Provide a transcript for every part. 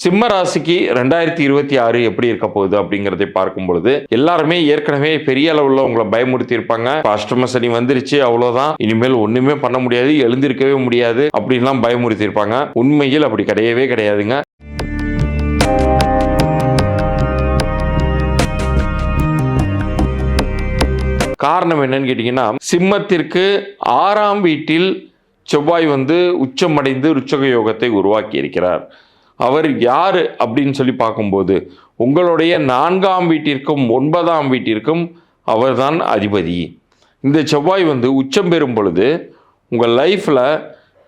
சிம்ம ராசிக்கு 2026 எப்படி இருக்க போகுது அப்படிங்கிறதை பார்க்கும் பொழுது எல்லாருமே ஏற்கனவே பெரிய அளவுல உங்களை பயமுறுத்தி இருப்பாங்க. அஷ்டம சனி வந்துருச்சு, அவ்வளவுதான், இனிமேல் ஒண்ணுமே பண்ண முடியாது, எழுந்திருக்கவே முடியாது அப்படின்லாம் பயமுறுத்தி இருப்பாங்க. உண்மையில் அப்படி கிடையவே கிடையாதுங்க. காரணம் என்னன்னு கேட்டீங்கன்னா, சிம்மத்திற்கு 6ஆம் வீட்டில் செவ்வாய் உச்சமடைந்து ருச்சக யோகத்தை உருவாக்கி இருக்கிறார். அவர் யார் அப்படின்னு சொல்லி பார்க்கும்போது உங்களுடைய 4ஆம் வீட்டிற்கும் 9ஆம் வீட்டிற்கும் அவர்தான் அதிபதி. இந்த செவ்வாய் உச்சம் பெறும் பொழுது உங்கள் லைஃப்பில்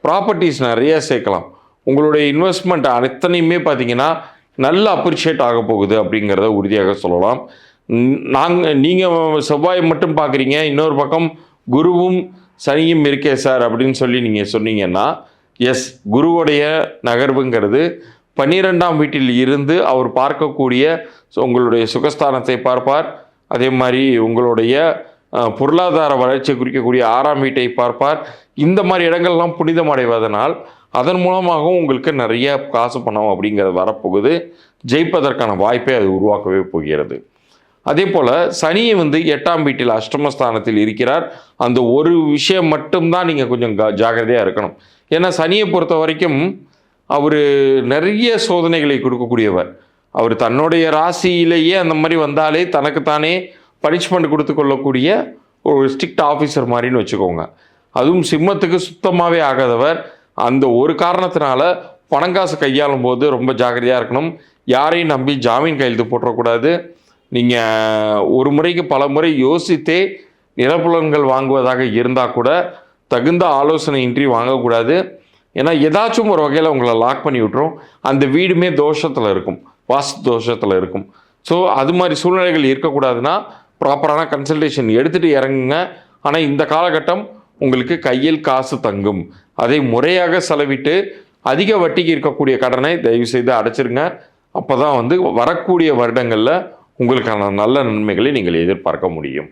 ப்ராப்பர்ட்டிஸ் நிறைய சேர்க்கலாம். உங்களுடைய இன்வெஸ்ட்மெண்ட் அத்தனையுமே பார்த்தீங்கன்னா நல்ல அப்ரிஷியேட் ஆக போகுது அப்படிங்கிறத உறுதியாக சொல்லலாம். நீங்கள் செவ்வாய் மட்டும் பார்க்குறீங்க, இன்னொரு பக்கம் குருவும் சனியும் இருக்கே சார் அப்படின்னு சொல்லி நீங்கள் சொன்னீங்கன்னா, எஸ், குருவுடைய நகர்வுங்கிறது 12ஆம் வீட்டில் இருந்து அவர் பார்க்கக்கூடிய உங்களுடைய சுகஸ்தானத்தை பார்ப்பார். அதே மாதிரி உங்களுடைய பொருளாதார வளர்ச்சியை குறிக்கக்கூடிய 6ஆம் வீட்டை பார்ப்பார். இந்த மாதிரி இடங்கள்லாம் புனிதம் அடைவதனால் அதன் மூலமாகவும் உங்களுக்கு நிறைய காசு பணம் அப்படிங்கிறது வரப்போகுது. ஜெயிப்பதற்கான வாய்ப்பை அது உருவாக்கவே போகிறது. அதே போல் சனியை 8ஆம் வீட்டில் அஷ்டமஸ்தானத்தில் இருக்கிறார். அந்த ஒரு விஷயம் மட்டும்தான் நீங்கள் கொஞ்சம் ஜாக்கிரதையாக இருக்கணும். ஏன்னா சனியை பொறுத்த வரைக்கும் அவர் நிறைய சோதனைகளை கொடுக்கக்கூடியவர். அவர் தன்னுடைய ராசியிலேயே அந்த மாதிரி வந்தாலே தனக்குத்தானே பனிஷ்மெண்ட் கொடுத்து கொள்ளக்கூடிய ஒரு ஸ்ட்ரிக்ட் ஆஃபீஸர் மாதிரின்னு வச்சுக்கோங்க. அதுவும் சிம்மத்துக்கு சுத்தமாகவே ஆகாதவர். அந்த ஒரு காரணத்தினால பணங்காசு கையாளும் போது ரொம்ப ஜாக்கிரதையாக இருக்கணும். யாரையும் நம்பி ஜாமீன் கையெழுத்து போட்டுறக்கூடாது. நீங்கள் ஒரு முறைக்கு பல முறை யோசித்தே நிலப்புலன்கள் வாங்குவதாக இருந்தால் கூட தகுந்த ஆலோசனையின்றி வாங்கக்கூடாது. ஏன்னா ஏதாச்சும் ஒரு வகையில் உங்களை லாக் பண்ணி விட்டுரும். அந்த வீடுமே தோஷத்தில் இருக்கும், வாஸ்து தோஷத்தில் இருக்கும். ஸோ அது மாதிரி சூழ்நிலைகள் இருக்கக்கூடாதுன்னா ப்ராப்பரான கன்சல்டேஷன் எடுத்துகிட்டு இறங்குங்க. ஆனால் இந்த காலகட்டம் உங்களுக்கு கையில் காசு தங்கும். அதை முறையாக செலவிட்டு அதிக வட்டிக்கு இருக்கக்கூடிய கடனை தயவுசெய்து அடைச்சிருங்க. அப்போ தான் வரக்கூடிய வருடங்களில் உங்களுக்கான நல்ல நன்மைகளை நீங்கள் எதிர்பார்க்க முடியும்.